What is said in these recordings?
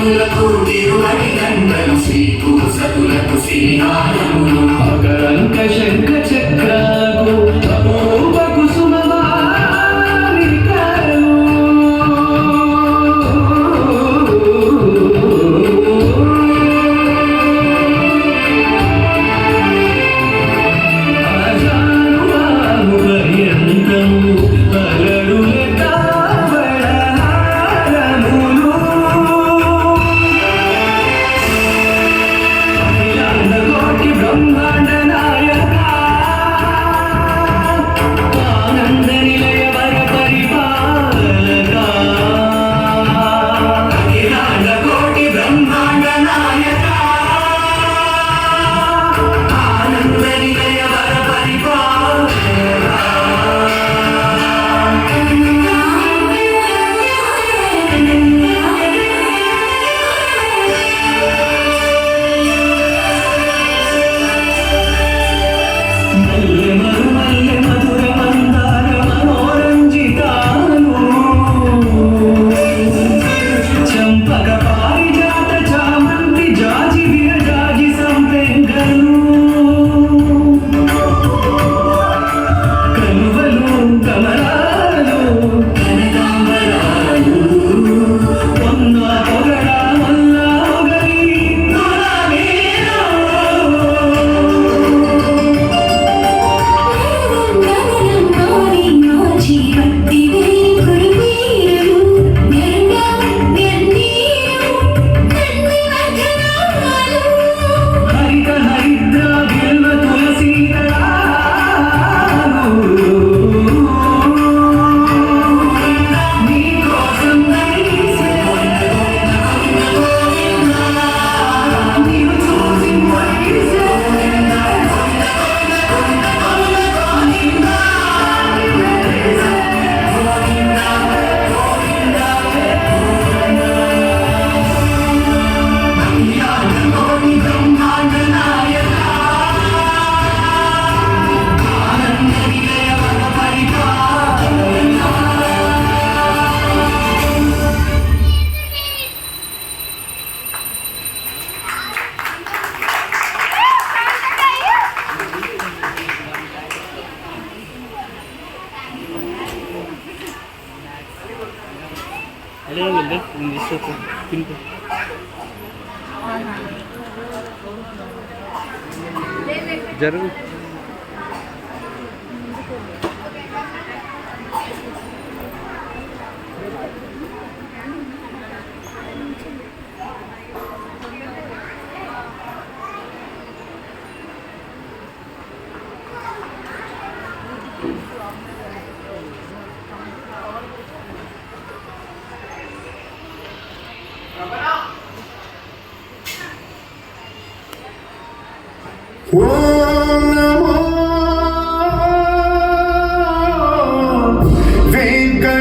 సతులకు తిరువడి గంటలు శ్రీకు సతులకు శ్రీహారములు అకరంక శంఖ చక్రాకు అమోఘ కుసుమమాలికలు ఆజానుబాహు పర్యంతము అలరులే బ్రహ్మాండ నాయక ఆనంద నిలయ వర పరిపాలక అఖిలాండ కోటి బ్రహ్మాండ నాయక ఆనంద నిలయ వర పరిపాలక మల్లె మధుర మందార మనోరంజితాలు చంపక పారిజాత చామంతి జాజి విరజాజి సంపెంగలు కలువలు కమలాలు కనకాంబరాలు పొన్న పొగడ మల్లాగరి జరుగు ఓం నమో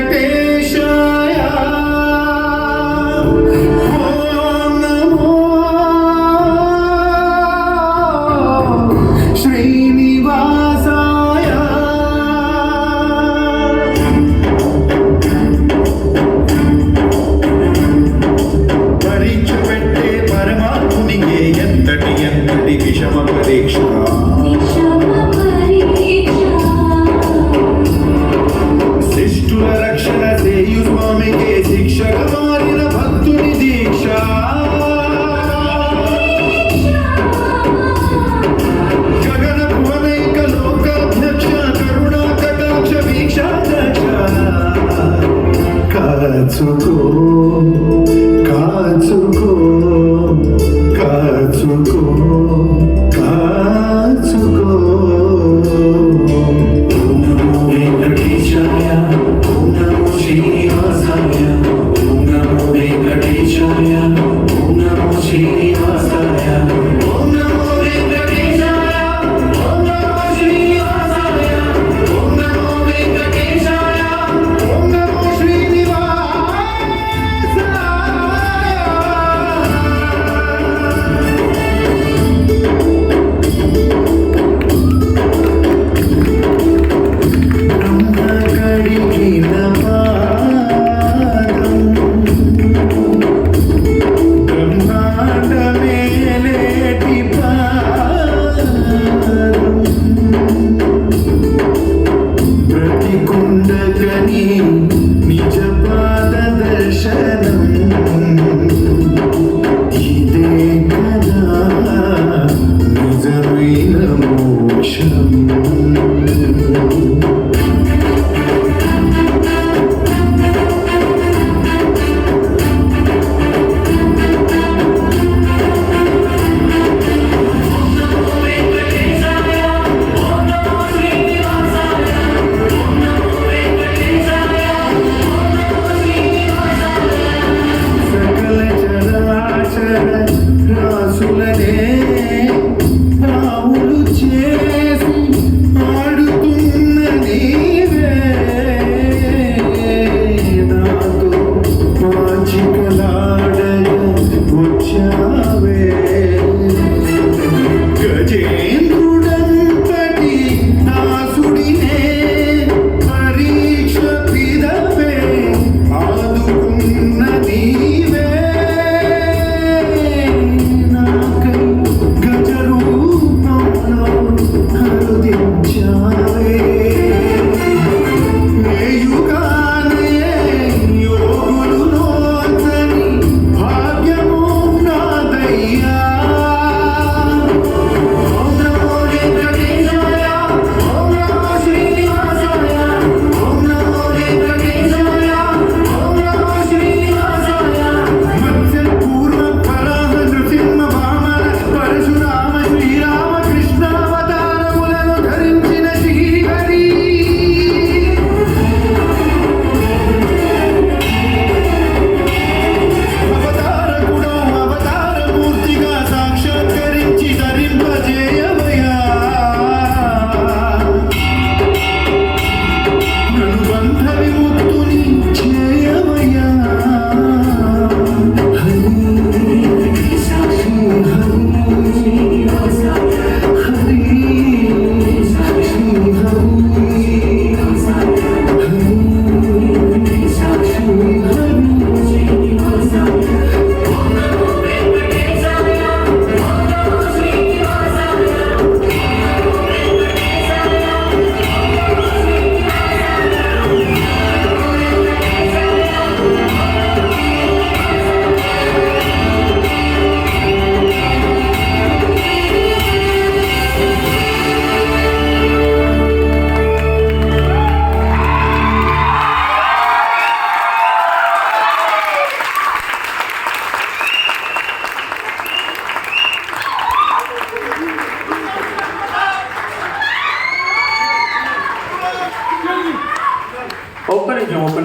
వెంకటేశాయ ఓం నమో శ్రీనివాసాయ పరీక్ష పెట్టే పరమాత్మునికే ఎంతటి విషమ పరీక్ష శిష్టుల రక్షణ చేయు స్వామికే శిక్షగా మారిన భక్తుని దీక్ష గగన భువనైక లోకాధ్యక్ష కరుణా కటాక్ష వీక్షాధ్యక్ష కాచుకో కాచుకో కాచుకో కాచుకో ఓం నమో వెంకటేశాయ ఓం నమో శ్రీనివాసాయ ఓం నమో వెంకటేశాయ ఓం నమో శ్రీనివాసాయ ఓం నమో వెంకటేశాయ ఓం నమో శ్రీనివాసాయ ఓం నమో వెంకటేశాయ ఓం నమో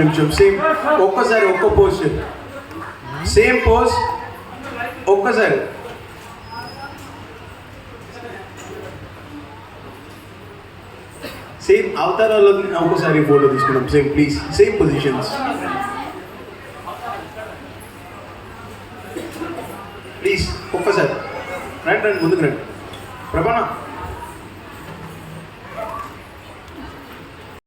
నిమిషం సేమ్ ఒక్కసారి ఒక్క పోజ్ సేమ్ పోజ్ ఒక్కసారి సేమ్ అవతారాల్లో ఒక్కసారి ఫోటో తీసుకున్నాం same please same positions please ఒక్కసారి రండి రండి ముందుకు రండి ప్రభానా